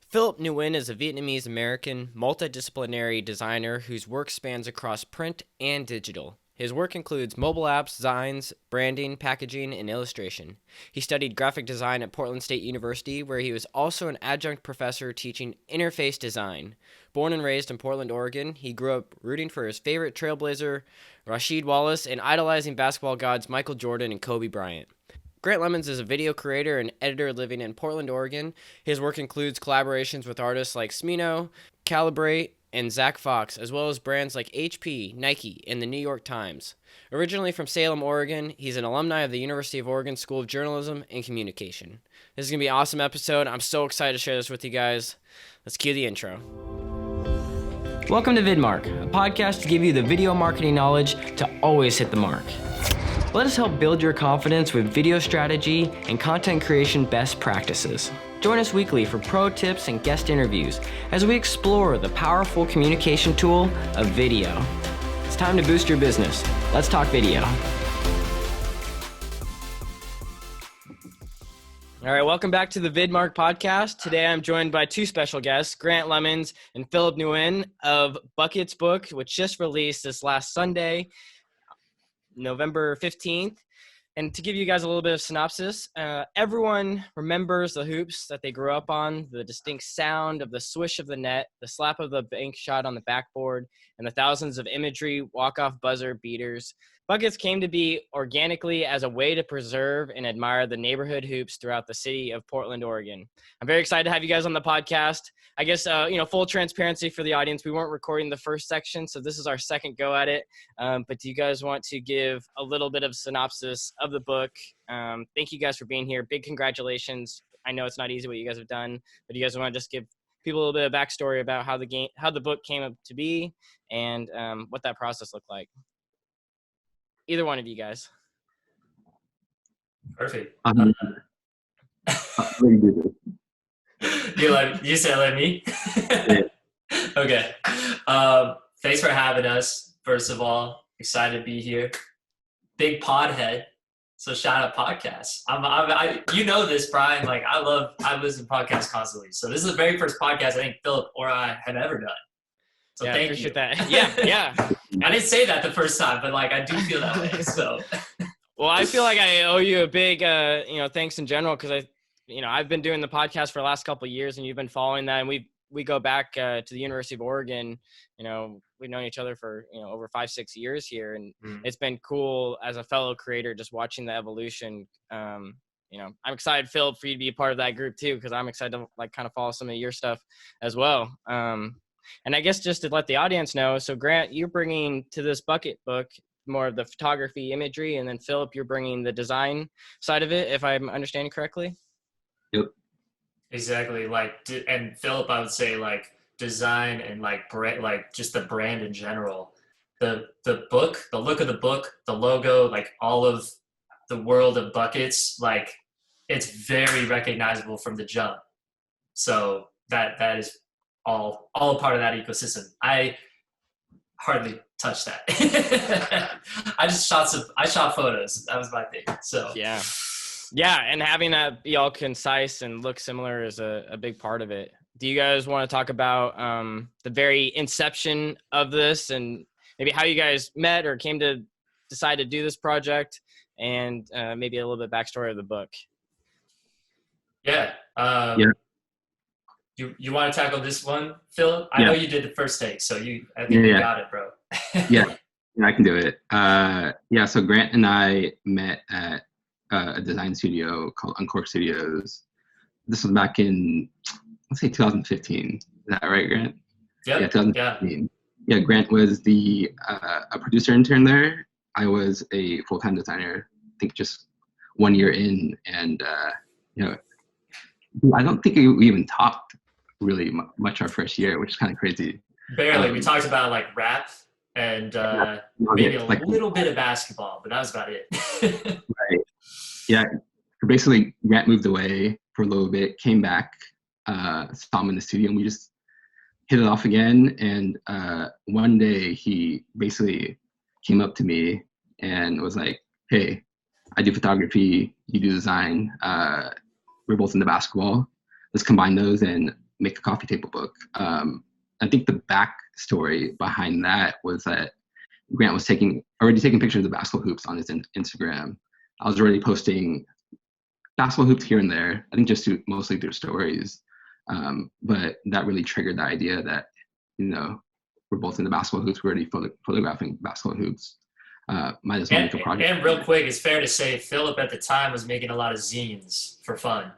Phillip Nguyen is a Vietnamese-American multidisciplinary designer whose work spans across print and digital. His work includes mobile apps, designs, branding, packaging, and illustration. He studied graphic design at Portland State University, where he was also an adjunct professor teaching interface design. Born and raised in Portland, Oregon, he grew up rooting for his favorite trailblazer, Rasheed Wallace, and idolizing basketball gods Michael Jordan and Kobe Bryant. Grant Lemons is a video creator and editor living in Portland, Oregon. His work includes collaborations with artists like Smino, Calibrate, and Zach Fox, as well as brands like HP, Nike, and the New York Times. Originally from Salem, Oregon, he's an alumni of the University of Oregon School of Journalism and Communication. This is going to be an awesome episode. I'm so excited to share this with you guys. Let's cue the intro. Welcome to VidMark, a podcast to give you the video marketing knowledge to always hit the mark. Let us help build your confidence with video strategy and content creation best practices. Join us weekly for pro tips and guest interviews as we explore the powerful communication tool of video. It's time to boost your business. Let's talk video. All right, welcome back to the VidMark podcast. Today I'm joined by two special guests, Grant Lemons and Phillip Nguyen of Bucket's book, which just released this last Sunday, November 15th. And to give you guys a little bit of synopsis, everyone remembers the hoops that they grew up on, the distinct sound of the swish of the net, the slap of the bank shot on the backboard, and the thousands of imagery, walk-off buzzer beaters. Buckets came to be organically as a way to preserve and admire the neighborhood hoops throughout the city of Portland, Oregon. I'm very excited to have you guys on the podcast. I guess, full transparency for the audience, we weren't recording the first section, so this is our second go at it. But do you guys want to give a little bit of synopsis of the book? Thank you guys for being here. Big congratulations. I know it's not easy what you guys have done, but do you guys want to just give people a little bit of backstory about how the book came up to be and what that process looked like? Either one of you guys. Perfect. Let me do You said let me? Yeah. Okay. Thanks for having us. First of all, excited to be here. Big podhead. So shout out podcasts. You know this, Brian. Like I listen to podcasts constantly. So this is the very first podcast I think Phillip or I have ever done. So yeah, thank appreciate you. That. Yeah. I didn't say that the first time, but I do feel that way. So. Well, I feel like I owe you a big, thanks in general because I've been doing the podcast for the last couple of years, and you've been following that, and we go back to the University of Oregon. We've known each other for over 5-6 years here, and It's been cool as a fellow creator just watching the evolution. I'm excited, Phil, for you to be a part of that group too, because I'm excited to kind of follow some of your stuff as well. And I guess just to let the audience know, so Grant, you're bringing to this Bucket book more of the photography imagery, and then Phillip, you're bringing the design side of it, if I'm understanding correctly. Yep. Exactly. And Phillip, I would say design and just the brand in general. The book, the look of the book, the logo, all of the world of Buckets, it's very recognizable from the jump. So that is all a part of that ecosystem. I hardly touched that. I shot photos. That was my thing. So yeah, and having that be all concise and look similar is a big part of it. Do you guys want to talk about the very inception of this and maybe how you guys met or came to decide to do this project, and maybe a little bit backstory of the book? Yeah. You want to tackle this one, Phillip? I know you did the first take, so I think you got it, bro. Yeah, I can do it. So Grant and I met at a design studio called Uncork Studios. This was back in, let's say 2015. Is that right, Grant? Yep. Yeah, 2015. Yeah, Grant was a producer intern there. I was a full-time designer, I think just 1 year in, and I don't think we even talked really much our first year, which is kind of crazy. Barely. We talked about rap and maybe a little bit of basketball, but that was about it. Right. Yeah. So basically, Grant moved away for a little bit, came back, saw him in the studio, and we just hit it off again. And one day he basically came up to me and was like, "Hey, I do photography, you do design. We're both into basketball. Let's combine those and make a coffee table book. I think the backstory behind that was that Grant was already taking pictures of basketball hoops on his Instagram. I was already posting basketball hoops here and there, I think just mostly through stories. But that really triggered the idea that, we're both into basketball hoops, we're already photographing basketball hoops. Might as well make a project. And real quick, it's fair to say Phillip at the time was making a lot of zines for fun.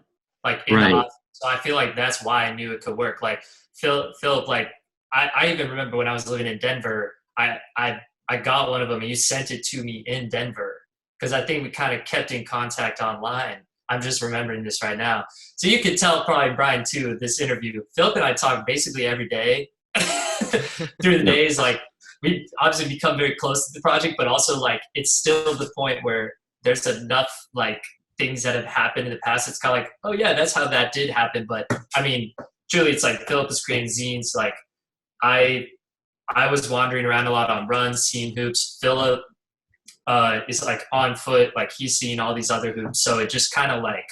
Like in Right. the office. So I feel like that's why I knew it could work. Like Phillip, like I even remember when I was living in Denver, I got one of them and you sent it to me in Denver because I think we kind of kept in contact online. I'm just remembering this right now. So you could tell probably Brian too, this interview, Phillip and I talk basically every day through the days. Like we obviously become very close to the project, but also like it's still the point where there's enough like things that have happened in the past. It's kind of like, oh yeah, that's how that did happen. But I mean, truly it's like Phillip is creating zines. Like I was wandering around a lot on runs, seeing hoops. Phillip is like on foot, like he's seeing all these other hoops. So it just kind of like,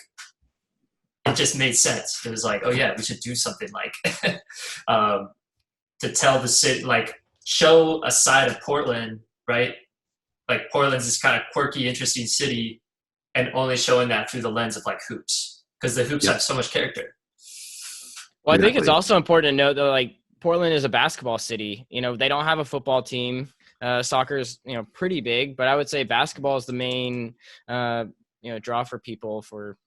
it just made sense. It was like, oh yeah, we should do something like to tell the city, like show a side of Portland, right? Like Portland's this kind of quirky, interesting city and only showing that through the lens of like hoops because the hoops have so much character. Well, I think it's also important to note though, like Portland is a basketball city. They don't have a football team. Soccer's, pretty big, but I would say basketball is the main, draw for people for,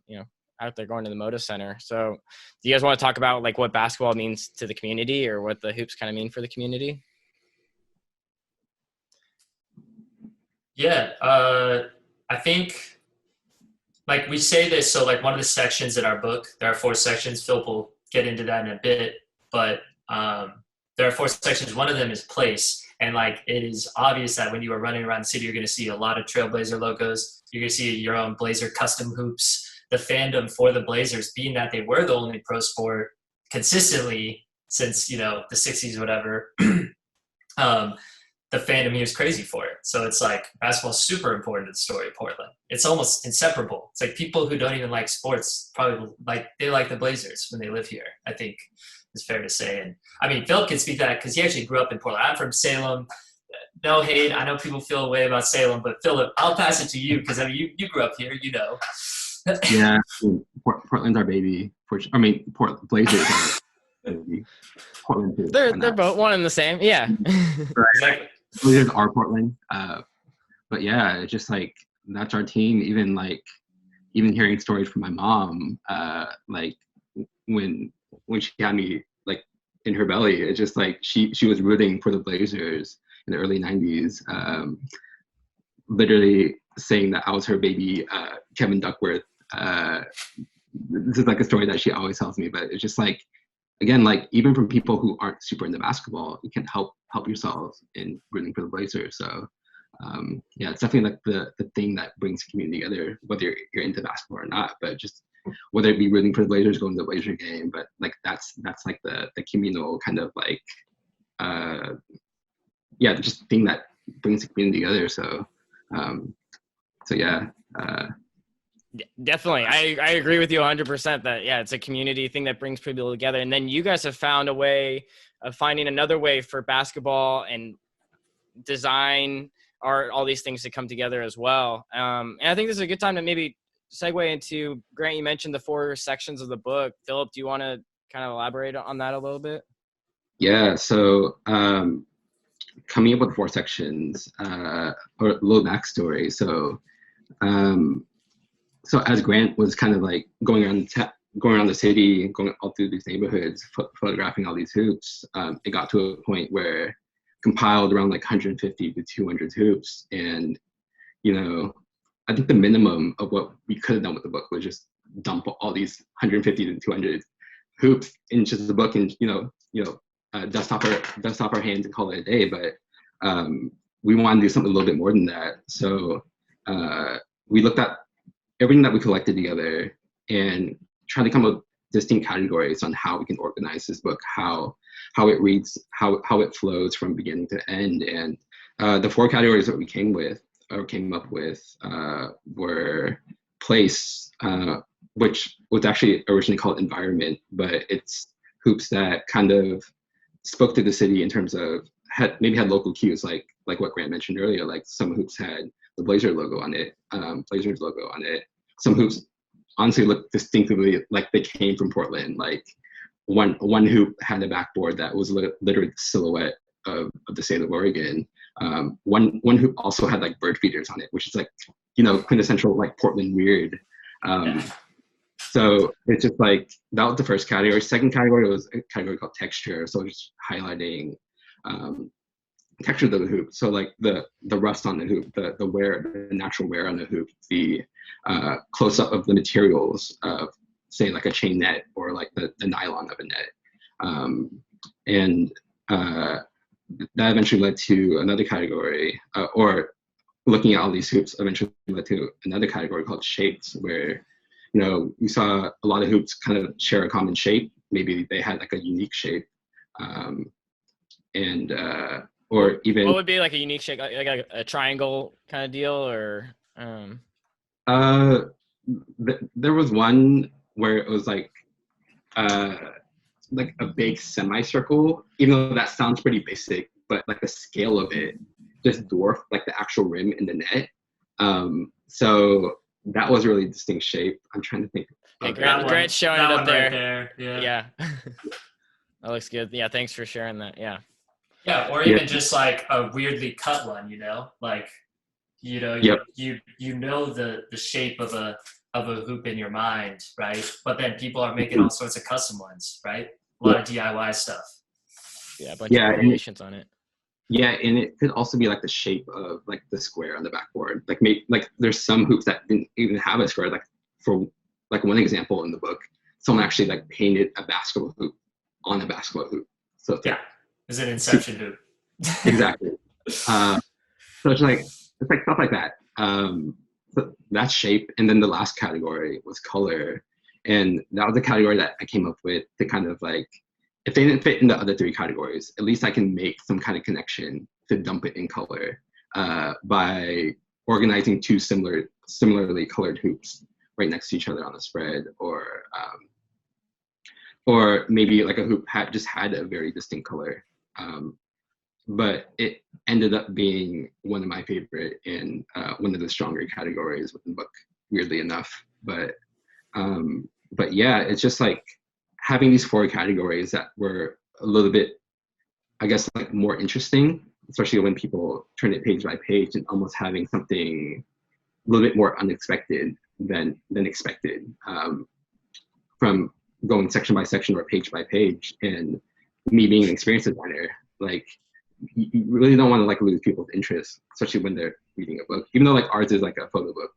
out there going to the Moda Center. So do you guys want to talk about like what basketball means to the community or what the hoops kind of mean for the community? Yeah. I think like we say this, so like one of the sections in our book, there are 4 sections. Phil will get into that in a bit, but there are 4 sections. One of them is place. And like, it is obvious that when you are running around the city, you're going to see a lot of Trailblazer logos. You're going to see your own Blazer custom hoops. The fandom for the Blazers, being that they were the only pro sport consistently since, the 60s, whatever, the fandom here is crazy for it. So it's like basketball's super important to the story of Portland. It's almost inseparable. It's like people who don't even like sports probably they like the Blazers when they live here, I think is fair to say. And I mean, Phil can speak to that because he actually grew up in Portland. I'm from Salem. No hate. I know people feel a way about Salem, but Phillip, I'll pass it to you because I mean, you grew up here, Yeah, Portland's our baby. Blazers are baby. Portland too. They're both one and the same. Yeah. Right. Exactly. Blazers are Portland. But yeah, it's just like that's our team. Even hearing stories from my mom, like when she had me like in her belly, it's just like she was rooting for the Blazers in the early 90s. Literally saying that I was her baby Kevin Duckworth. This is like a story that she always tells me, but it's just like, again, like even from people who aren't super into basketball, you can help yourselves in rooting for the Blazers. So yeah, it's definitely like the thing that brings the community together, whether you're into basketball or not, but just whether it be rooting for the Blazers, going to the Blazer game, but like that's like the communal kind of like yeah, just thing that brings the community together. So yeah. Definitely. I agree with you 100% that, yeah, it's a community thing that brings people together. And then you guys have found a way of finding another way for basketball and design, art, all these things to come together as well. And I think this is a good time to maybe segue into, Grant, you mentioned the 4 sections of the book. Phillip, do you want to kind of elaborate on that a little bit? Yeah, so coming up with 4 sections, or a little backstory. So as Grant was kind of like going around the city, going all through these neighborhoods, photographing all these hoops, it got to a point where compiled around like 150 to 200 hoops. And, I think the minimum of what we could have done with the book was just dump all these 150 to 200 hoops into the book and, dust off our hands and call it a day. But we want to do something a little bit more than that. So we looked at everything that we collected together and trying to come up with distinct categories on how we can organize this book, how it reads, how it flows from beginning to end. And the 4 categories that we came up with were place, which was actually originally called environment, but it's hoops that kind of spoke to the city in terms of maybe had local cues, like what Grant mentioned earlier. Like some hoops had the Blazer logo on it, Blazers logo on it. Some hoops honestly looked distinctively like they came from Portland. Like one hoop had a backboard that was literally the silhouette of the state of Oregon. One hoop also had like bird feeders on it, which is like, quintessential like Portland weird. So it's just like, that was the first category. Second category was a category called texture. So just highlighting texture of the hoop. So like the rust on the hoop, the wear, the natural wear on the hoop, the close up of the materials of, say, like a chain net or like the nylon of a net. And that eventually led to another category, or looking at all these hoops eventually led to another category called shapes, where we saw a lot of hoops kind of share a common shape. Maybe they had like a unique shape, and or even what would be like a unique shape, like a triangle kind of deal, or there was one where it was like a big semicircle, even though that sounds pretty basic, but like the scale of it just dwarfed like the actual rim in the net. So that was a really distinct shape. I'm trying to think. Hey, Grant's showing it up there. Right there. Yeah. That looks good. Yeah, thanks for sharing that. Yeah. Yeah, or even just like a weirdly cut one, like, you know the shape of a hoop in your mind, right? But then people are making all sorts of custom ones, right? A lot of DIY stuff. Yeah, a bunch of variations on it. Yeah, and it could also be like the shape of like the square on the backboard. Like there's some hoops that didn't even have a square. Like for like one example in the book, someone actually like painted a basketball hoop on a basketball hoop. So it's it's an Inception hoop. Exactly. So it's like stuff like that. So that's shape, and then the last category was color, and that was the category that I came up with to kind of like, if they didn't fit in the other three categories, at least I can make some kind of connection to dump it in color by organizing two similarly colored hoops right next to each other on the spread, or maybe like a hoop just had a very distinct color. But it ended up being one of my favorite and one of the stronger categories within the book, weirdly enough. But yeah, it's just like having these four categories that were a little bit, I guess, like more interesting, especially when people turn it page by page, and almost having something a little bit more unexpected than expected, from going section by section or page by page. And me being an experienced designer, like, you really don't want to like lose people's interest, especially when they're reading a book, even though like ours is like a photo book,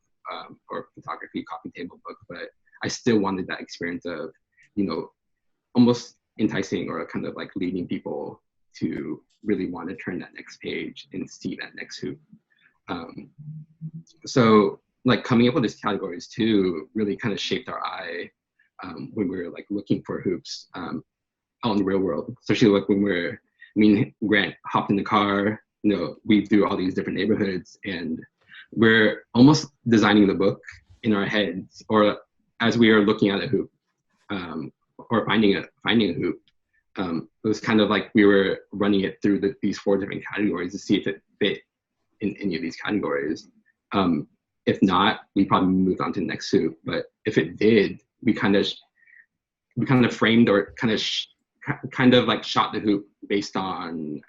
or photography coffee table book. But I still wanted that experience of, almost enticing or kind of like leading people to really want to turn that next page and see that next hoop. So like coming up with these categories too really kind of shaped our eye when we were like looking for hoops out in the real world, especially like when me and Grant hopped in the car, we through all these different neighborhoods, and we're almost designing the book in our heads, or as we are looking at a hoop, or finding a hoop. It was kind of like we were running it through these four different categories to see if it fit in any of these categories. If not, we probably moved on to the next hoop. But if it did, we kind of framed or kind of like shot the hoop based on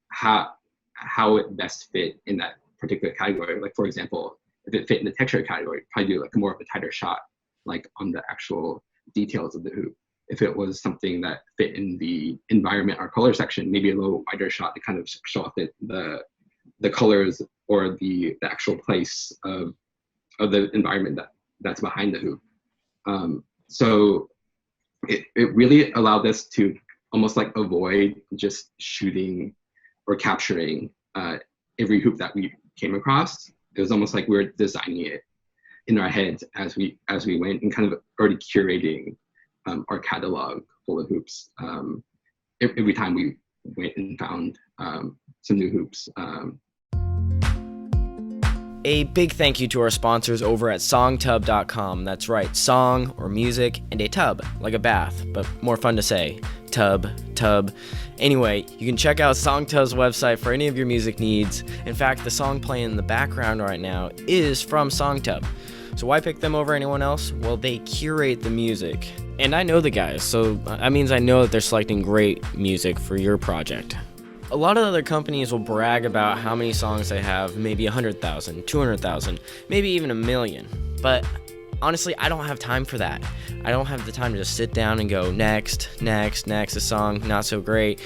how it best fit in that particular category. Like, for example, if it fit in the texture category, probably do like more of a tighter shot, like on the actual details of the hoop. If it was something that fit in the environment or color section, maybe a little wider shot to kind of show off the colors or the actual place of the environment that's behind the hoop. So it really allowed us to almost like avoid just shooting or capturing every hoop that we came across. It was almost like we were designing it in our heads as we went, and kind of already curating our catalog full of hoops every time we went and found some new hoops. A big thank you to our sponsors over at songtub.com. That's right, song or music and a tub, like a bath, but more fun to say. Tub. Anyway, you can check out Songtub's website for any of your music needs. In fact, the song playing in the background right now is from Songtub. So why pick them over anyone else? Well, they curate the music. And I know the guys, so that means I know that they're selecting great music for your project. A lot of other companies will brag about how many songs they have, maybe 100,000, 200,000, maybe even 1 million. But honestly, I don't have time for that. I don't have the time to just sit down and go next, a song not so great,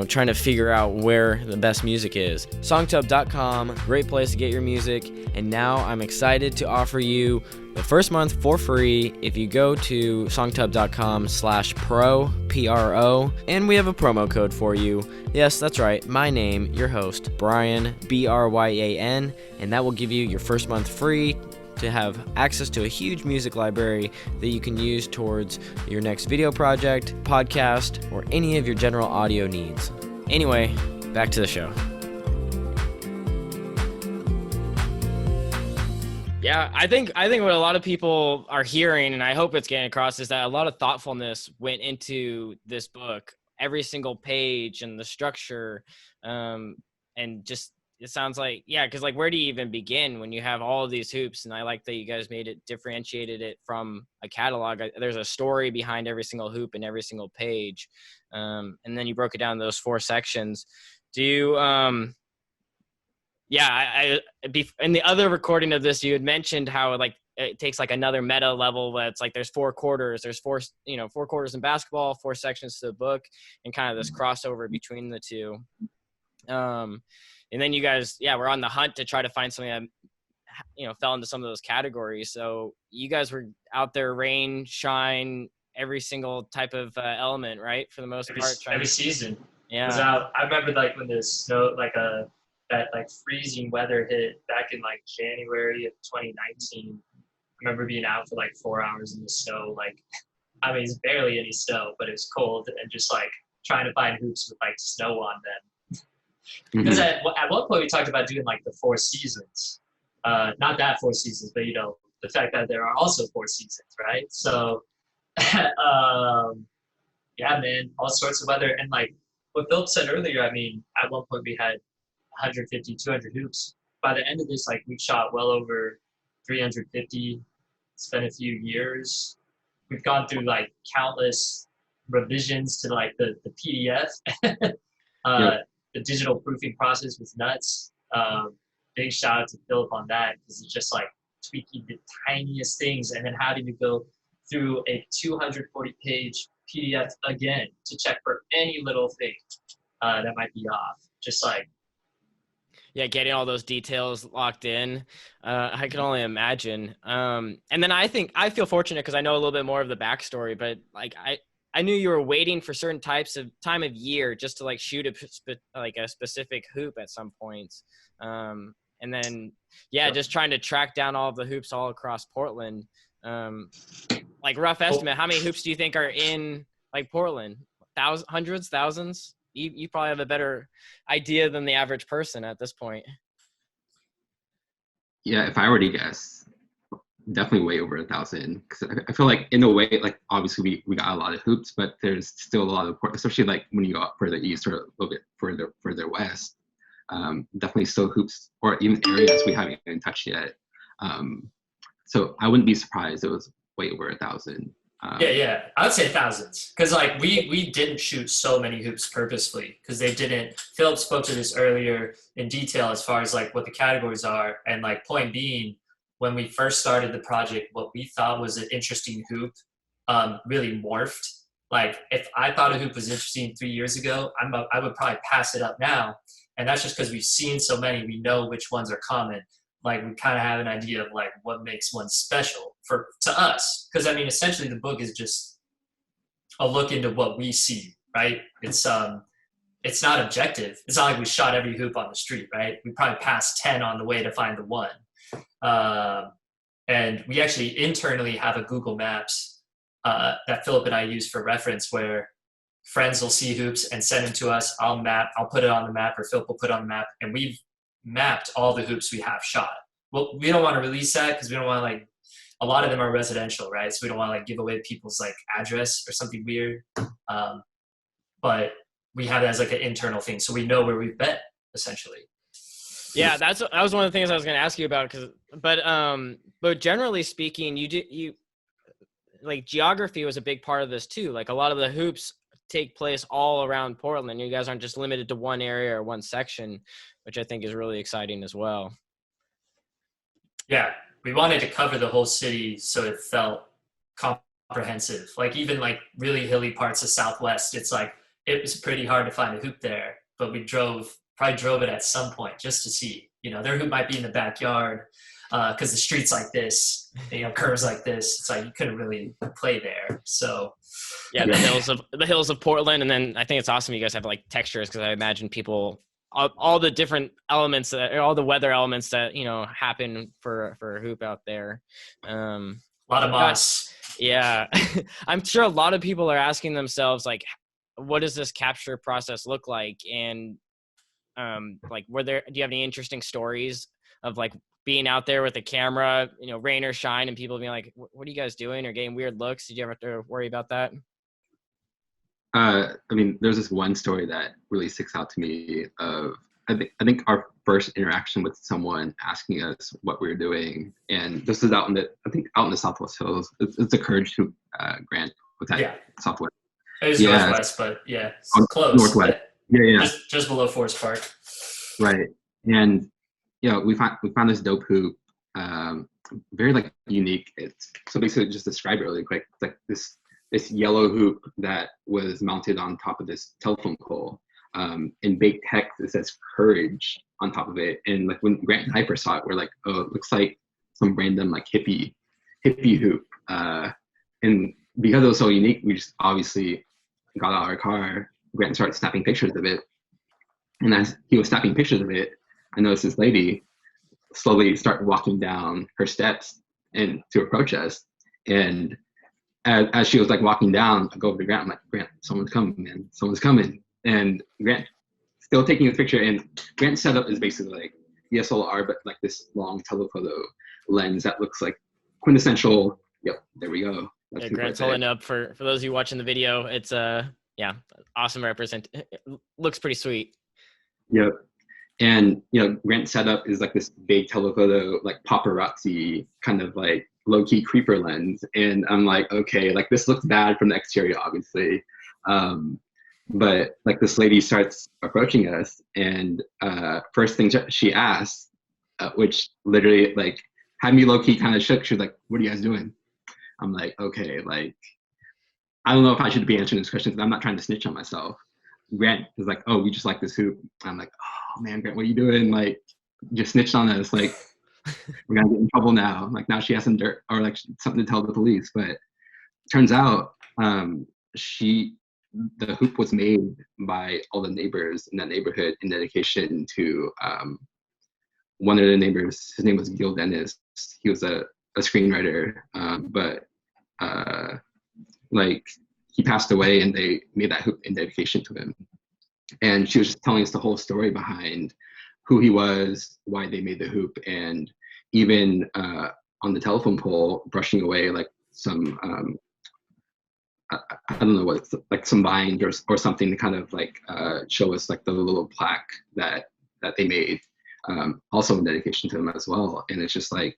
trying to figure out where the best music is. Songtub.com, great place to get your music, and now I'm excited to offer you the first month for free if you go to songtub.com/pro, P-R-O, and we have a promo code for you. Yes, that's right, my name, your host, Brian, B-R-Y-A-N, and that will give you your first month free to have access to a huge music library that you can use towards your next video project, podcast, or any of your general audio needs. Anyway, back to the show. Yeah, I think what a lot of people are hearing, and I hope it's getting across, is that a lot of thoughtfulness went into this book. Every single page and the structure, and just it sounds like, because where do you even begin when you have all of these hoops? And I like that you guys differentiated it from a catalog. There's a story behind every single hoop and every single page, and then you broke it down in those 4 sections. Do you? In the other recording of this, you had mentioned how it takes another meta level. That's there's 4 quarters. There's 4 quarters in basketball, 4 sections to the book, and kind of this crossover between the two. And then you guys, were on the hunt to try to find something that, fell into some of those categories. So you guys were out there, rain, shine, every single type of element, right? For the most part. Every season. Yeah. Was out. I remember when the snow, that freezing weather hit back in January of 2019. I remember being out for 4 hours in the snow. It's barely any snow, but it was cold, and just trying to find hoops with snow on them. Because at one point we talked about doing the 4 seasons, not that 4 seasons, but the fact that there are also 4 seasons, right? So, man, all sorts of weather. And what Phillip said earlier, at one point we had 150, 200 hoops. By the end of this, we've shot well over 350. It's been a few years. We've gone through countless revisions to the PDF. The digital proofing process was nuts. Big shout out to Phillip on that, because it's just tweaking the tiniest things and then having to go through a 240-page PDF again to check for any little thing that might be off. Just getting all those details locked in. I can only imagine. And then I feel fortunate because I know a little bit more of the backstory, but I knew you were waiting for certain types of time of year just to shoot a specific hoop at some points. And then, just trying to track down all of the hoops all across Portland. Rough estimate, how many hoops do you think are in Portland? Hundreds, thousands? You probably have a better idea than the average person at this point. Yeah, if I were to guess, definitely way over 1,000. Because I feel in a way, obviously we got a lot of hoops, but there's still a lot of, especially when you go up further east or a little bit further west, definitely still hoops or even areas we haven't even touched yet. So I wouldn't be surprised it was way over 1,000. I would say thousands, because we didn't shoot so many hoops purposefully, because they didn't. Phillip spoke to this earlier in detail as far as what the categories are, and point being, when we first started the project, what we thought was an interesting hoop really morphed. If I thought a hoop was interesting 3 years ago, I would probably pass it up now, and that's just because we've seen so many. We know which ones are common. We kind of have an idea of what makes one special to us. Because essentially the book is just a look into what we see, right? It's not objective. It's not we shot every hoop on the street, right? We probably passed 10 on the way to find the one. And we actually internally have a Google Maps that Phillip and I use for reference, where friends will see hoops and send them to us. I'll put it on the map, or Phillip will put it on the map, and we've mapped all the hoops we have shot. well, we don't want to release that because we don't want to like, a lot of them are residential, right? So we don't want to like give away people's like address or something weird. But we have it as like an internal thing, so we know where we've been essentially. Yeah, that was one of the things I was going to ask you about. But generally speaking, you like geography was a big part of this too. Like a lot of the hoops take place all around Portland. You guys aren't just limited to one area or one section, which I think is really exciting as well. Yeah, we wanted to cover the whole city so it felt comprehensive. Like even like really hilly parts of Southwest, it's like it was pretty hard to find a hoop there, but we probably drove it at some point just to see. You know, their hoop might be in the backyard because the streets like this, you know, curves like this. It's like you couldn't really play there. So yeah, the hills of Portland, and then I think it's awesome you guys have like textures because I imagine people. All the different elements, all the weather elements that, you know, happen for a hoop out there. A lot of moss. Yeah. I'm sure a lot of people are asking themselves, like, what does this capture process look like? And like, do you have any interesting stories of like being out there with a camera, you know, rain or shine, and people being like, what are you guys doing? Or getting weird looks? Did you ever have to worry about that? I mean, there's this one story that really sticks out to me of, I think our first interaction with someone asking us what we were doing. And this is out in the Southwest Hills. It's the Courage Hoop grant with that Southwest. It was Northwest, but yeah, it's close. Northwest. Yeah. Just below Forest Park. Right. And, you know, we found this dope hoop, very like unique. So basically just describe it really quick. It's like this yellow hoop that was mounted on top of this telephone pole. In baked text, it says "Courage" on top of it. And like when Grant and I first saw it, we're like, "Oh, it looks like some random like hippie hoop." And because it was so unique, we just obviously got out of our car. Grant started snapping pictures of it, and as he was snapping pictures of it, I noticed this lady slowly start walking down her steps and to approach us. And as she was like walking down, I go over to Grant. I'm like, "Grant, someone's coming, man. Someone's coming." And Grant still taking a picture. And Grant's setup is basically like DSLR, but like this long telephoto lens that looks like quintessential. Yep, there we go. Yeah, Grant's holding up for those of you watching the video. It's awesome it looks pretty sweet. Yep. And you know, Grant's setup is like this big telephoto, like paparazzi kind of like low-key creeper lens. And I'm like, okay, like this looks bad from the exterior, obviously. But like this lady starts approaching us, and first thing she asks, which literally like had me low-key kind of shook. She was like, "What are you guys doing?" I'm like, okay, like I don't know if I should be answering this question because I'm not trying to snitch on myself. Grant was like, "Oh, we just like this hoop." I'm like, "Oh man, Grant, what are you doing? Like, just snitched on us. Like, we're gonna get in trouble now. Like now she has some dirt or like something to tell the police." But turns out, the hoop was made by all the neighbors in that neighborhood in dedication to one of the neighbors. His name was Gil Dennis. He was a screenwriter, but like he passed away, and they made that hoop in dedication to him. And she was just telling us the whole story behind who he was, why they made the hoop, and even on the telephone pole, brushing away like some I don't know what it's like, some vines or something to kind of like show us like the little plaque that they made, also in dedication to him as well. And it's just like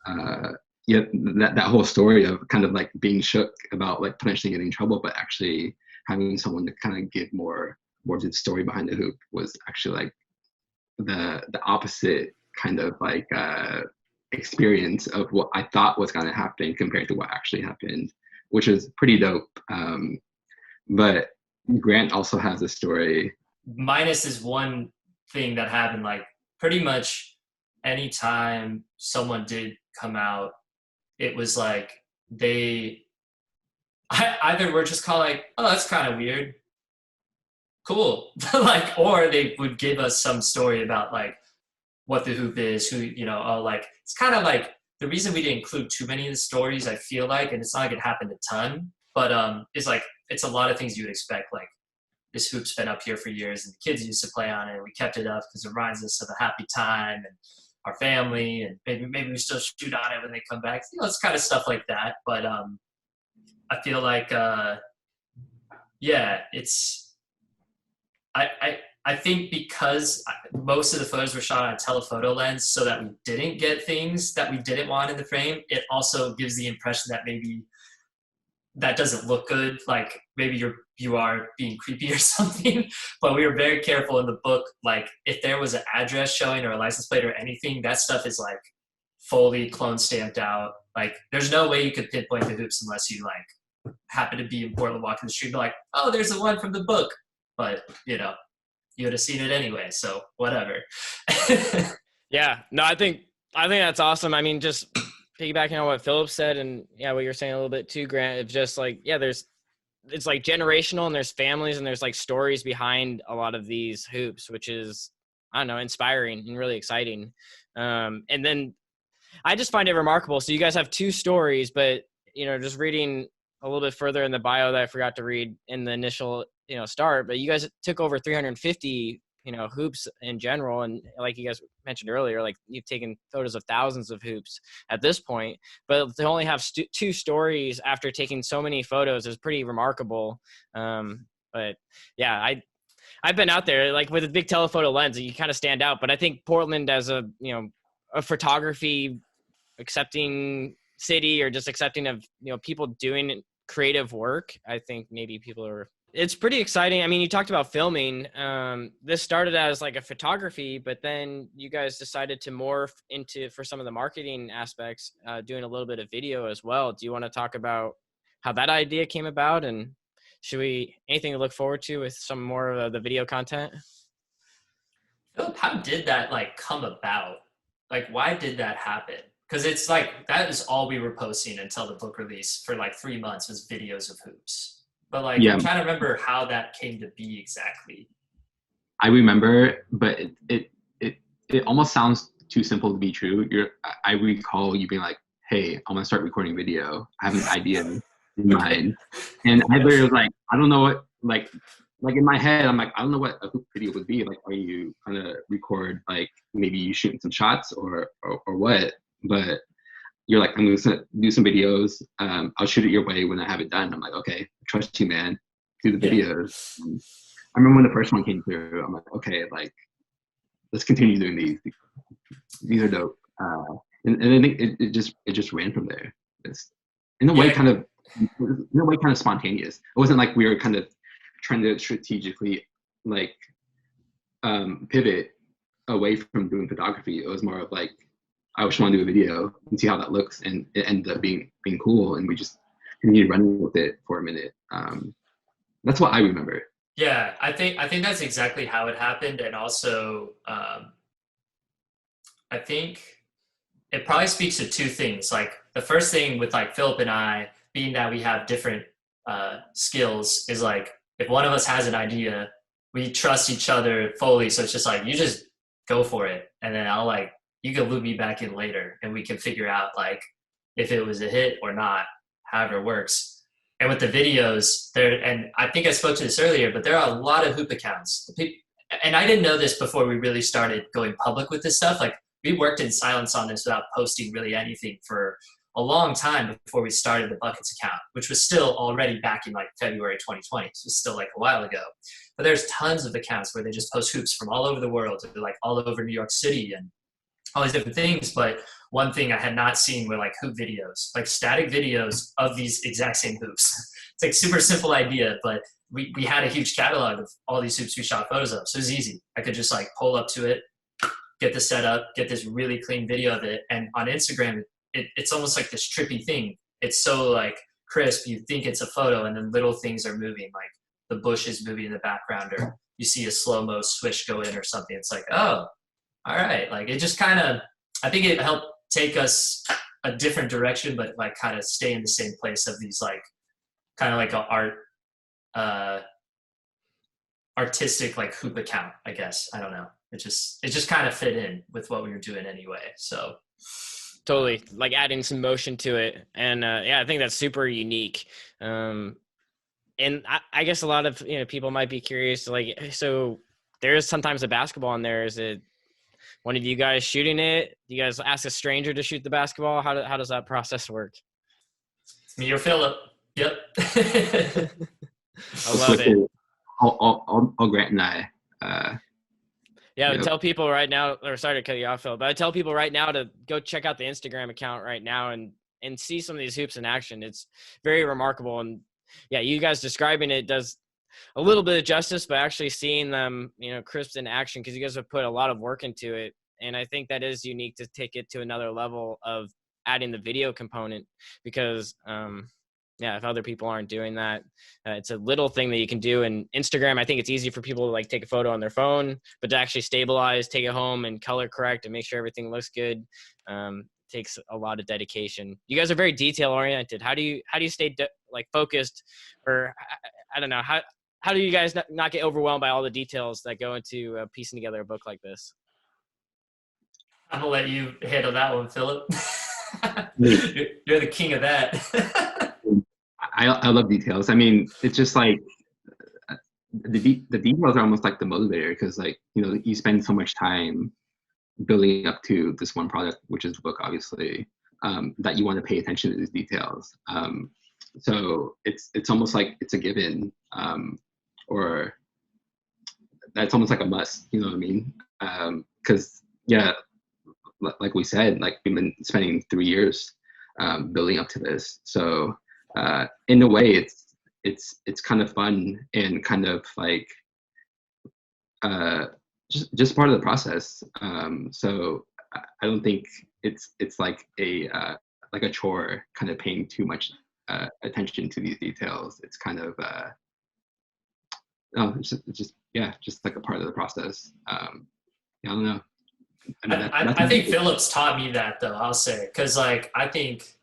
that whole story of kind of like being shook about like potentially getting in trouble, but actually having someone to kind of give more to the story behind the hoop was actually like the opposite kind of like experience of what I thought was going to happen compared to what actually happened, which is pretty dope. But Grant also has a story. Minus is one thing that happened, like pretty much anytime someone did come out, it was like either were just kind of like, "Oh, that's kind of weird. Cool." Like, or they would give us some story about like what the hoop is, who, you know, like it's kind of like the reason we didn't include too many of the stories, I feel like, and it's not like it happened a ton, but it's like it's a lot of things you would expect. Like this hoop's been up here for years, and the kids used to play on it, and we kept it up because it reminds us of a happy time, and our family, and maybe we still shoot on it when they come back. It's kind of stuff like that. But I feel like yeah, it's I think because most of the photos were shot on a telephoto lens, so that we didn't get things that we didn't want in the frame, it also gives the impression that maybe that doesn't look good. Like maybe you are being creepy or something. But we were very careful in the book. Like if there was an address showing or a license plate or anything, that stuff is like fully clone stamped out. Like there's no way you could pinpoint the hoops unless you like happen to be in Portland walking the street, be like, oh, there's the one from the book. But you would have seen it anyway, so whatever. Yeah, no, I think that's awesome. I mean, just piggybacking on what Phillip said, and what you're saying a little bit too, Grant. It's just like, it's like generational, and there's families, and there's like stories behind a lot of these hoops, which is, I don't know, inspiring and really exciting. And then I just find it remarkable. So you guys have 2 stories, but just reading a little bit further in the bio that I forgot to read in the initial start, but you guys took over 350 hoops in general, and like you guys mentioned earlier, like you've taken photos of thousands of hoops at this point, but to only have 2 stories after taking so many photos is pretty remarkable. But yeah, I've been out there like with a big telephoto lens, and you kind of stand out. But I think Portland as a photography accepting city, or just accepting of people doing creative work, I think maybe it's pretty exciting. I mean, you talked about filming. This started as like a photography, but then you guys decided to morph into, for some of the marketing aspects, doing a little bit of video as well. Do you want to talk about how that idea came about, and anything to look forward to with some more of the video content? Phillip, how did that like come about? Like, why did that happen? Because it's like that is all we were posting until the book release for like 3 months was videos of hoops. But like, I'm trying to remember how that came to be exactly. I remember, but it almost sounds too simple to be true. I recall you being like, "Hey, I'm gonna start recording video. I have an idea in mind," and I literally was like, "I don't know what like in my head, I'm like, I don't know what a hoop video would be. Like, are you gonna record like maybe you shooting some shots or what?" But you're like, I'm gonna do some videos. I'll shoot it your way when I have it done. I'm like, okay, trust you, man. Do the videos. I remember when the first one came through. I'm like, okay, like let's continue doing these. These are dope. And I think it just ran from there. It's in a way kind of spontaneous. It wasn't like we were kind of trying to strategically like pivot away from doing photography. It was more of like, I just want to do a video and see how that looks, and it ended up being cool, and we just continued running with it for a minute. That's what I remember. Yeah, I think that's exactly how it happened, and also I think it probably speaks to 2 things. Like the first thing with like Phillip and I, being that we have different skills, is like if one of us has an idea, we trust each other fully. So it's just like, you just go for it, and then you can loop me back in later, and we can figure out like if it was a hit or not, however it works. And with the videos there, and I think I spoke to this earlier, but there are a lot of hoop accounts. And I didn't know this before we really started going public with this stuff. Like we worked in silence on this without posting really anything for a long time before we started the Buckets account, which was still already back in like February 2020. So it's still like a while ago. But there's tons of accounts where they just post hoops from all over the world, or like all over New York City and all these different things. But one thing I had not seen were like hoop videos, like static videos of these exact same hoops. It's like super simple idea, but we had a huge catalog of all these hoops we shot photos of. So it was easy. I could just like pull up to it, get the setup, get this really clean video of it. And on Instagram, it's almost like this trippy thing. It's so like crisp. You think it's a photo, and then little things are moving, like the bush is moving in the background, or you see a slow-mo swish go in or something. It's like, oh, all right. Like it just kind of, I think it helped take us a different direction, but like kind of stay in the same place of these like kind of like a artistic like hoop account, I guess. I don't know. It just kind of fit in with what we were doing anyway. So totally, like adding some motion to it, and I think that's super unique. And I guess a lot of people might be curious, like, so there is sometimes a basketball in there. Is it one of you guys shooting it? Do you guys ask a stranger to shoot the basketball? How does that process work? It's me or Phillip. Yep. I We'll love switch it. All Grant and I. Yeah, Yep. tell people right now, or sorry to cut you off, Phil, but I tell people right now to go check out the Instagram account right now and see some of these hoops in action. It's very remarkable. And yeah, you guys describing it does a little bit of justice, but actually seeing them, crisp in action, because you guys have put a lot of work into it. And I think that is unique to take it to another level of adding the video component, because yeah, if other people aren't doing that, it's a little thing that you can do. And Instagram, I think it's easy for people to like take a photo on their phone, but to actually stabilize, take it home and color correct and make sure everything looks good, takes a lot of dedication. You guys are very detail oriented. How do you stay like focused, or I don't know, how do you guys not get overwhelmed by all the details that go into piecing together a book like this? I'm gonna let you handle that one, Phillip. Me. You're the king of that. I love details. I mean, it's just like the details are almost like the motivator, because like, you spend so much time building up to this one product, which is the book, obviously, that you want to pay attention to these details. So it's almost like it's a given, or that's almost like a must. You know what I mean? Because yeah, like we said, like we've been spending 3 years building up to this. So in a way, it's kind of fun and kind of like just part of the process. So I don't think it's like a chore, kind of paying too much attention to these details. It's kind of no, it's just like a part of the process. I don't know. I mean, I think Phillip's taught me that, though, I'll say, because like I think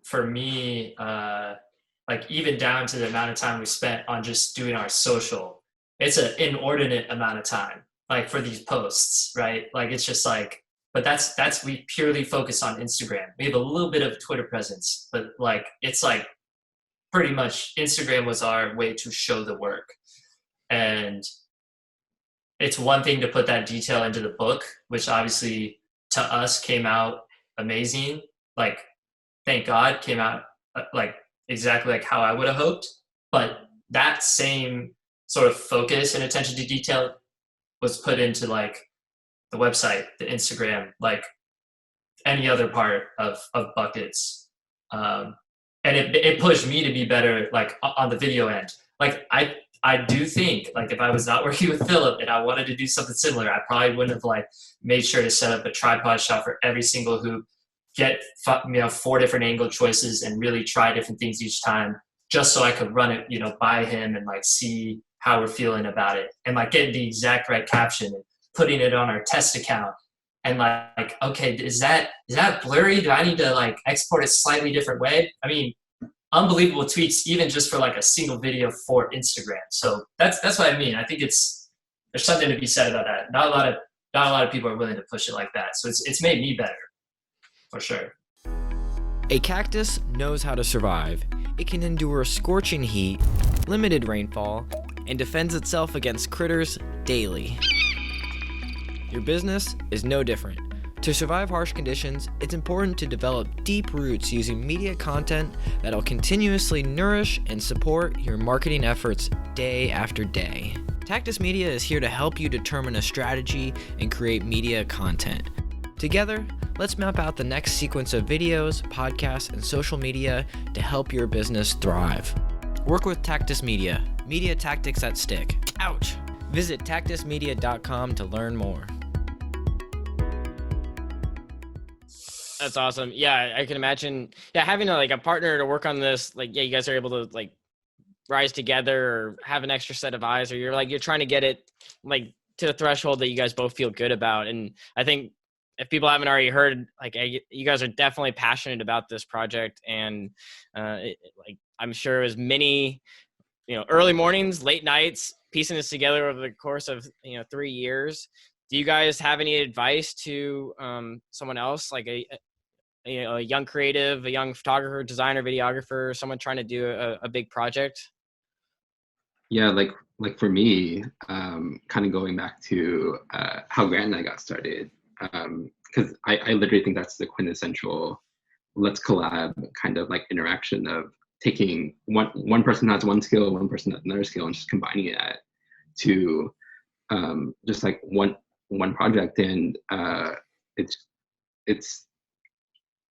for me, like even down to the amount of time we spent on just doing our social, it's an inordinate amount of time, like for these posts, right? Like it's just like, but that's we purely focus on Instagram. We have a little bit of Twitter presence, but like it's like pretty much Instagram was our way to show the work. And it's one thing to put that detail into the book, which obviously to us came out amazing. Like, thank God, came out like exactly like how I would have hoped. But that same sort of focus and attention to detail was put into like the website, the Instagram, like any other part of buckets. And it pushed me to be better, like on the video end. Like I do think, like if I was not working with Phillip and I wanted to do something similar, I probably wouldn't have like made sure to set up a tripod shot for every single hoop, get 4 different angle choices and really try different things each time, just so I could run it, by him and like see how we're feeling about it, and like getting the exact right caption and putting it on our test account. And like, okay, is that blurry? Do I need to like export it slightly different way? I mean, unbelievable tweaks, even just for like a single video for Instagram. So that's what I mean. I think there's something to be said about that. Not a lot of people are willing to push it like that. So it's made me better, for sure. A cactus knows how to survive. It can endure scorching heat, limited rainfall, and defends itself against critters daily. Your business is no different. To survive harsh conditions, it's important to develop deep roots using media content that'll continuously nourish and support your marketing efforts day after day. Tactus Media is here to help you determine a strategy and create media content. Together, let's map out the next sequence of videos, podcasts, and social media to help your business thrive. Work with Tactus Media, media tactics that stick. Ouch! Visit tactusmedia.com to learn more. That's awesome. Yeah, I can imagine. Yeah, having a partner to work on this, like, yeah, you guys are able to like rise together or have an extra set of eyes, or you're trying to get it like to the threshold that you guys both feel good about. And I think if people haven't already heard, like, you guys are definitely passionate about this project, and like I'm sure as many, early mornings, late nights, piecing this together over the course of 3 years. Do you guys have any advice to someone else, like a young creative, a young photographer, designer, videographer, someone trying to do a big project? Yeah, like for me, kind of going back to how Grant and I got started. because I literally think that's the quintessential let's collab kind of like interaction of taking one person has one skill, one person has another skill, and just combining that to just like one project. And it's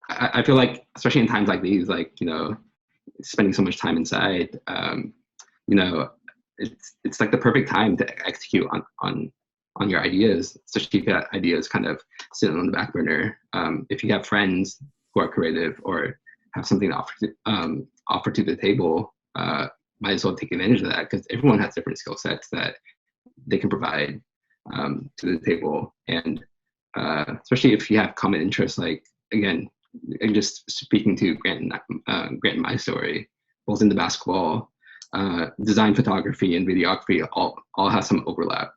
I feel like, especially in times like these, like, you know, spending so much time inside, you know, it's like the perfect time to execute on your ideas, especially if your ideas kind of sitting on the back burner. If you have friends who are creative or have something to offer to the table, might as well take advantage of that, because everyone has different skill sets that they can provide to the table. And especially if you have common interests, like, again, and just speaking to Grant and my story, both in the basketball, design, photography, and videography all have some overlap.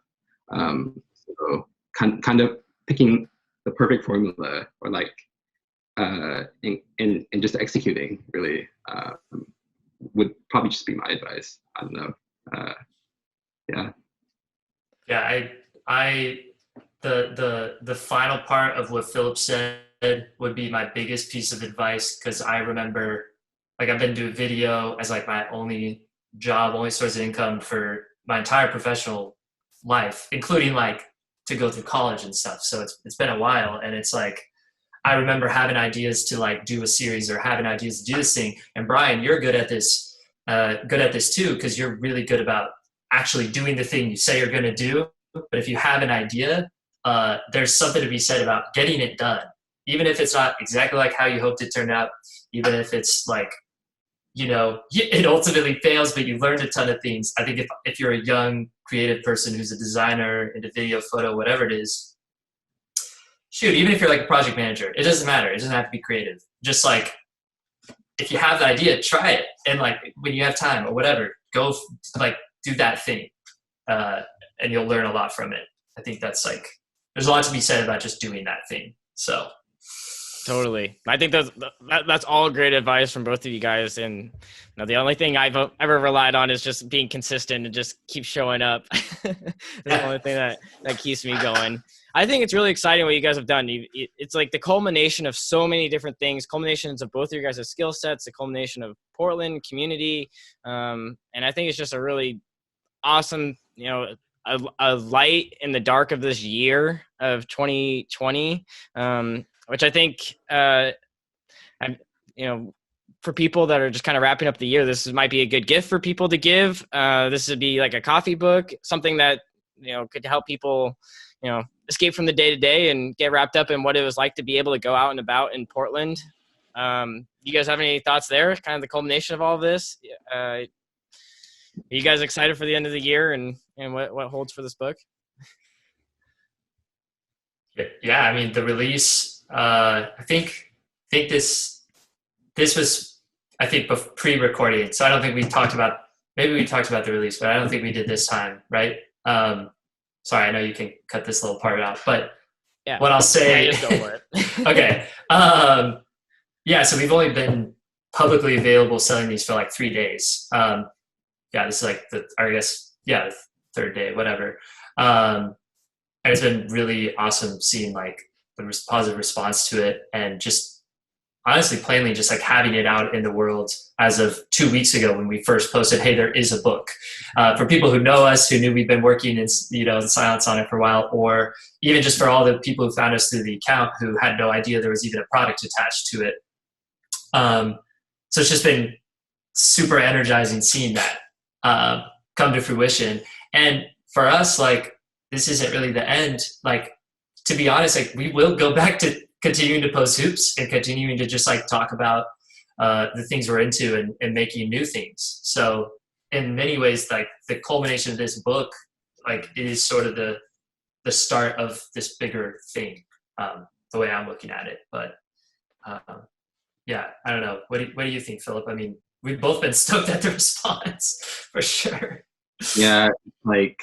So kind of picking the perfect formula, or like and just executing really would probably just be my advice. I don't know. Yeah. Yeah, the final part of what Phillip said would be my biggest piece of advice, because I remember, like, I've been doing video as like my only job, only source of income for my entire professional life, including like to go through college and stuff. So it's been a while, and it's like I remember having ideas to like do a series, or having ideas to do this thing. And Brian, you're good at this too, because you're really good about actually doing the thing you say you're going to do. But if you have an idea, there's something to be said about getting it done, even if it's not exactly like how you hoped it turned out, even if it's like, you know, it ultimately fails, but you learned a ton of things. I think if you're a young creative person who's a designer into video, photo, whatever it is, shoot, even if you're like a project manager, it doesn't matter. It doesn't have to be creative. Just like, if you have the idea, try it. And like, when you have time or whatever, go like do that thing. And you'll learn a lot from it. I think that's like, there's a lot to be said about just doing that thing. So Totally. I think that's all great advice from both of you guys. And you know, the only thing I've ever relied on is just being consistent and just keep showing up. That's the only thing that keeps me going. I think it's really exciting what you guys have done. It's like the culmination of so many different things, culminations of both of your guys' skill sets, the culmination of Portland community. And I think it's just a really awesome, you know, a light in the dark of this year of 2020, which I think, you know, for people that are just kind of wrapping up the year, this might be a good gift for people to give. This would be like a coffee book, something that, you know, could help people, you know, escape from the day to day and get wrapped up in what it was like to be able to go out and about in Portland. You guys have any thoughts there? Kind of the culmination of all of this. Are you guys excited for the end of the year and what holds for this book? Yeah, I mean, the release, I think this was, I think, pre-recording. So I don't think maybe we talked about the release, but I don't think we did this time, right? Sorry, I know you can cut this little part out, but yeah, what I'll say, just go for it. Okay. Yeah, so we've only been publicly available selling these for like 3 days. Yeah, this is like the third day, whatever. And it's been really awesome seeing like the positive response to it, and just honestly, plainly, just like having it out in the world as of 2 weeks ago when we first posted, hey, there is a book. For people who know us, who knew we've been working in silence on it for a while, or even just for all the people who found us through the account who had no idea there was even a product attached to it. So it's just been super energizing seeing that come to fruition. And for us, like, this isn't really the end. Like, to be honest, like, we will go back to continuing to post hoops and continuing to just like talk about the things we're into and making new things. So in many ways, like, the culmination of this book, like, it is sort of the start of this bigger thing, the way I'm looking at it. But yeah, I don't know. What do you think, Phillip? I mean, we've both been stoked at the response for sure. Yeah, like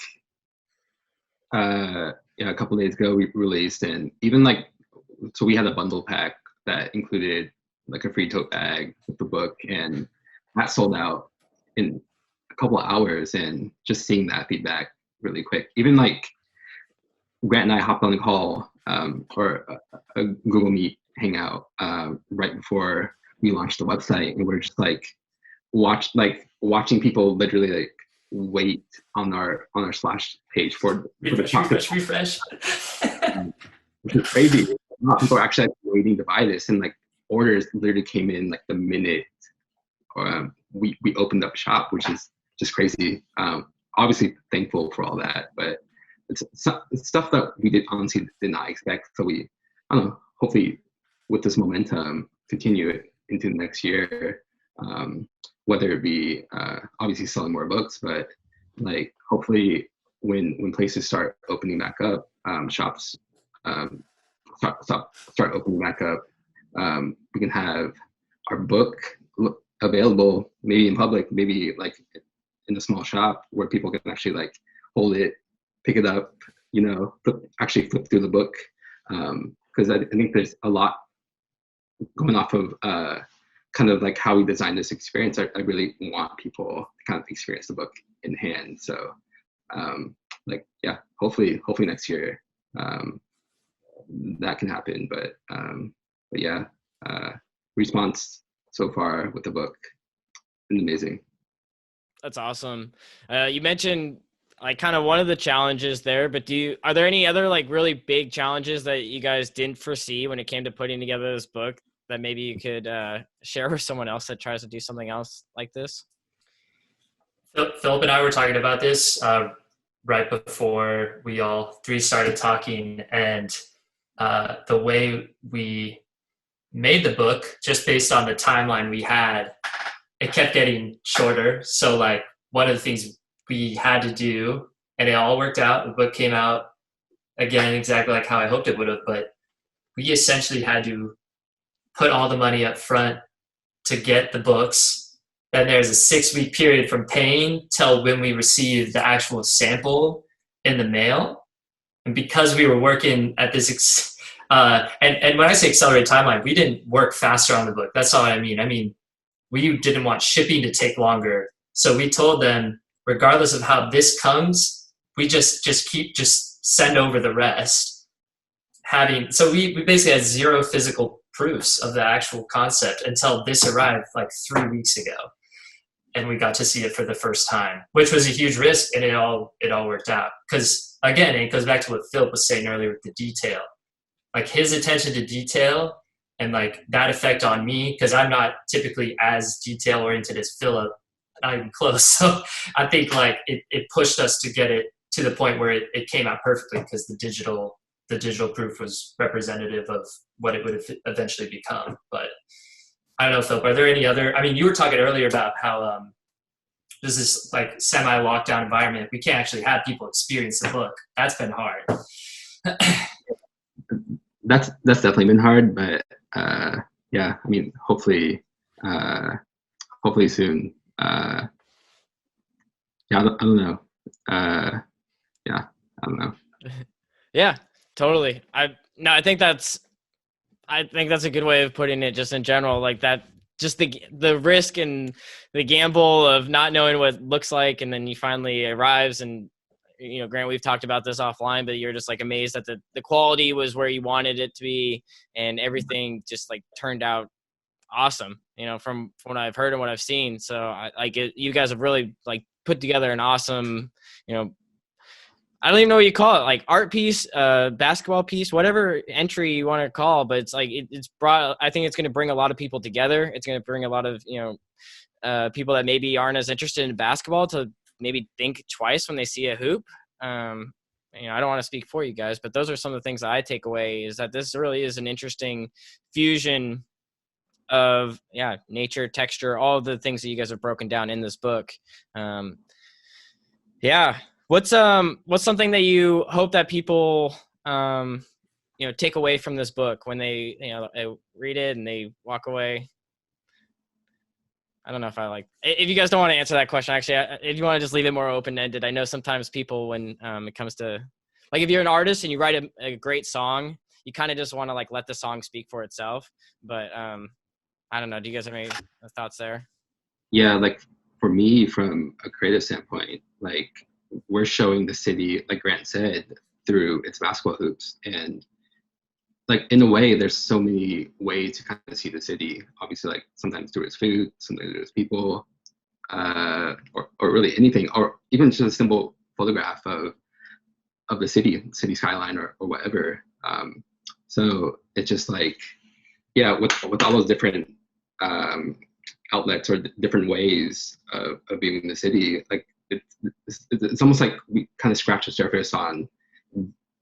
a couple of days ago we released, and even like, so we had a bundle pack that included like a free tote bag with the book, and that sold out in a couple of hours. And just seeing that feedback really quick, even like Grant and I hopped on the call or a Google Meet hangout right before we launched the website, and we're just like watching people literally like wait on our splash page for the top, refresh. which is crazy. A lot of people are actually like, waiting to buy this, and like orders literally came in like the minute we opened up shop, which is just crazy. Obviously thankful for all that, but it's stuff that we honestly did not expect. So I don't know, hopefully with this momentum, continue it into the next year. Whether it be obviously selling more books, but like hopefully when places start opening back up, shops start opening back up, we can have our book available, maybe in public, maybe like in a small shop where people can actually like hold it, pick it up, actually flip through the book. Because I think there's a lot going off of kind of like how we designed this experience. I really want people to kind of experience the book in hand. So hopefully next year that can happen. But yeah, response so far with the book is amazing. That's awesome. You mentioned like kind of one of the challenges there, but are there any other like really big challenges that you guys didn't foresee when it came to putting together this book that maybe you could share with someone else that tries to do something else like this? Phillip and I were talking about this right before we all three started talking, and the way we made the book, just based on the timeline we had, it kept getting shorter. So like one of the things we had to do, and it all worked out, the book came out again exactly like how I hoped it would have, but we essentially had to put all the money up front to get the books. Then there's a 6-week period from paying till when we received the actual sample in the mail. And because we were working at this, and when I say accelerated timeline, we didn't work faster on the book. That's not what I mean. I mean, we didn't want shipping to take longer. So we told them, regardless of how this comes, we just send over the rest. So we basically had 0 physical proofs of the actual concept until this arrived like 3 weeks ago. And we got to see it for the first time, which was a huge risk, and it all worked out. Because again, it goes back to what Phillip was saying earlier with the detail. Like his attention to detail and like that effect on me, because I'm not typically as detail oriented as Phillip, not even close. So I think like it pushed us to get it to the point where it came out perfectly, because the digital proof was representative of what it would eventually become. But I don't know, Phillip, are there any other, I mean, you were talking earlier about how there's this like semi-lockdown environment. We can't actually have people experience the book. That's been hard. That's definitely been hard, but yeah, I mean, hopefully soon. Yeah, I don't know. Yeah, I don't know. Yeah, totally. I think that's a good way of putting it, just in general, like that, just the risk and the gamble of not knowing what it looks like, and then you finally arrives, and Grant, we've talked about this offline, but you're just like amazed that the quality was where you wanted it to be, and everything just like turned out awesome, from what I've heard and what I've seen. So I get, you guys have really like put together an awesome, I don't even know what you call it, like art piece, basketball piece, whatever entry you want to call, but it's like, it's brought, I think it's going to bring a lot of people together. It's going to bring a lot of, people that maybe aren't as interested in basketball to maybe think twice when they see a hoop. I don't want to speak for you guys, but those are some of the things that I take away, is that this really is an interesting fusion of nature, texture, all of the things that you guys have broken down in this book. What's something that you hope that people take away from this book when they they read it and they walk away? I don't know if you guys don't want to answer that question, actually, if you want to just leave it more open-ended. I know sometimes people, when it comes to, like, if you're an artist and you write a great song, you kind of just want to like let the song speak for itself. But I don't know. Do you guys have any thoughts there? Yeah, like for me, from a creative standpoint, like we're showing the city, like Grant said, through its basketball hoops. And like in a way, there's so many ways to kind of see the city. Obviously, like sometimes through its food, sometimes through its people, or really anything, or even just a simple photograph of the city skyline or whatever. So it's just like, yeah, with all those different outlets or different ways of viewing the city, like it's almost like we kind of scratch the surface on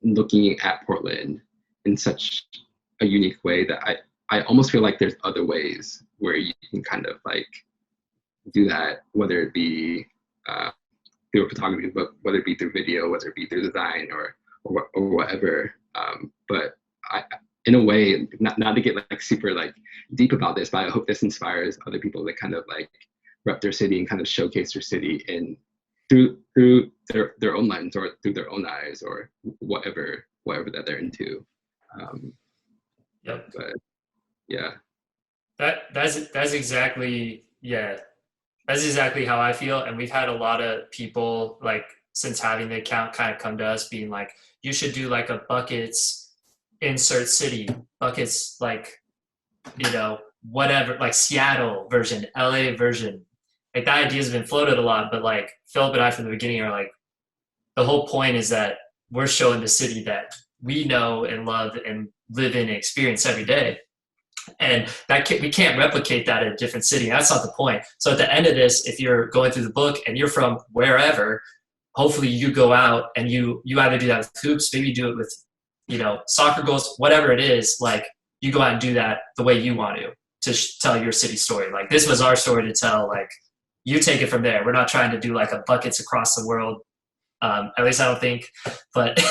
looking at Portland in such a unique way that I almost feel like there's other ways where you can kind of like do that, whether it be through photography, but whether it be through video, whether it be through design or whatever. But in a way, not to get like super like deep about this, but I hope this inspires other people to kind of like rep their city and kind of showcase their city in through their own lens or through their own eyes or whatever that they're into. Yep. But yeah. That's exactly That's exactly how I feel. And we've had a lot of people like since having the account kind of come to us being like, you should do like a buckets insert city, buckets like, you know, whatever, like Seattle version, LA version. Like that idea has been floated a lot, but like Phillip and I from the beginning are like, the whole point is that we're showing the city that we know and love and live in and experience every day. And we can't replicate that in a different city. That's not the point. So at the end of this, if you're going through the book and you're from wherever, hopefully you go out and you either do that with hoops, maybe you do it with, you know, soccer goals, whatever it is, like you go out and do that the way you want to tell your city story. Like this was our story to tell, like you take it from there. We're not trying to do like a buckets across the world. At least I don't think, but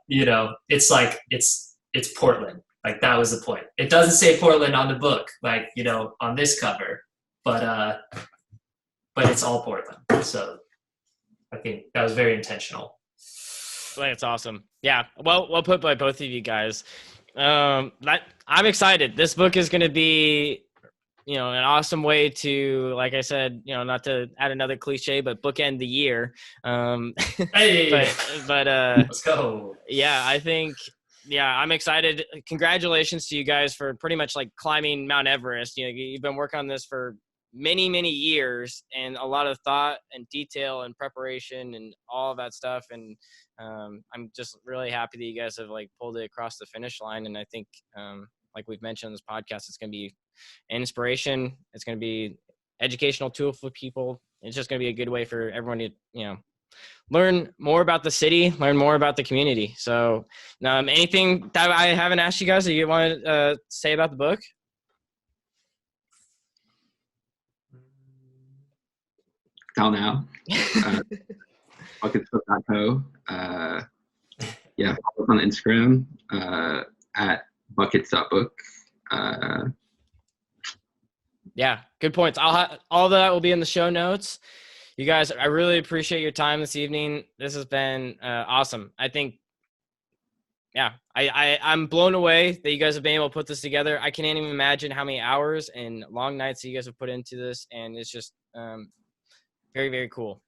you know, it's like, it's Portland. Like that was the point. It doesn't say Portland on the book, like, you know, on this cover, but it's all Portland. So I think that was very intentional. I think it's awesome. Yeah. Well put by both of you guys. I'm excited. This book is going to be, you know, an awesome way to, like I said, you know, not to add another cliche, but bookend the year. Hey, but let's go. Yeah, I think, yeah, I'm excited. Congratulations to you guys for pretty much like climbing Mount Everest. You know, you've been working on this for many, many years and a lot of thought and detail and preparation and all of that stuff. And I'm just really happy that you guys have like pulled it across the finish line. And I think, like we've mentioned on this podcast, it's going to be an inspiration. It's going to be educational tool for people. It's just going to be a good way for everyone to, you know, learn more about the city, learn more about the community. So anything that I haven't asked you guys that you want to say about the book? Now. Buckets.co. Yeah, follow us on Instagram at buckets.book. Yeah, good points. All of that will be in the show notes. You guys, I really appreciate your time this evening. This has been awesome. I think, yeah, I'm blown away that you guys have been able to put this together. I can't even imagine how many hours and long nights that you guys have put into this, and it's just very, very cool.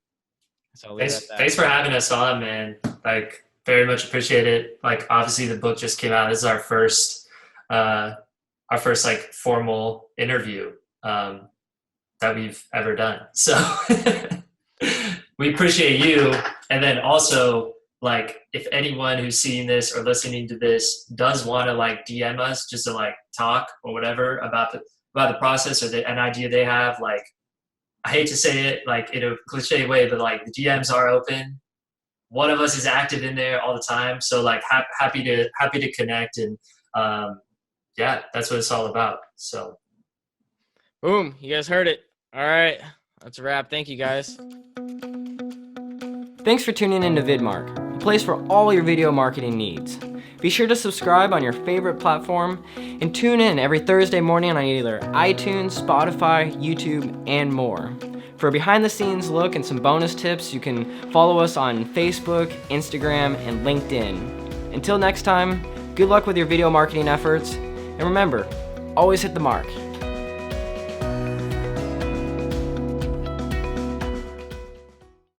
So thanks for having us on, man. Like, very much appreciate it. Like, obviously, the book just came out. This is our first like formal interview that we've ever done. So we appreciate you. And then also, like, if anyone who's seeing this or listening to this does want to like DM us just to like talk or whatever about the process or an idea they have, like, I hate to say it like in a cliche way, but like the DMs are open. One of us is active in there all the time. So like happy to connect. And yeah, that's what it's all about. So boom, you guys heard it. All right, that's a wrap. Thank you guys. Thanks for tuning in to VidMark, a place for all your video marketing needs. Be sure to subscribe on your favorite platform and tune in every Thursday morning on either iTunes, Spotify, YouTube, and more. For a behind-the-scenes look and some bonus tips, you can follow us on Facebook, Instagram, and LinkedIn. Until next time, good luck with your video marketing efforts, and remember, always hit the mark.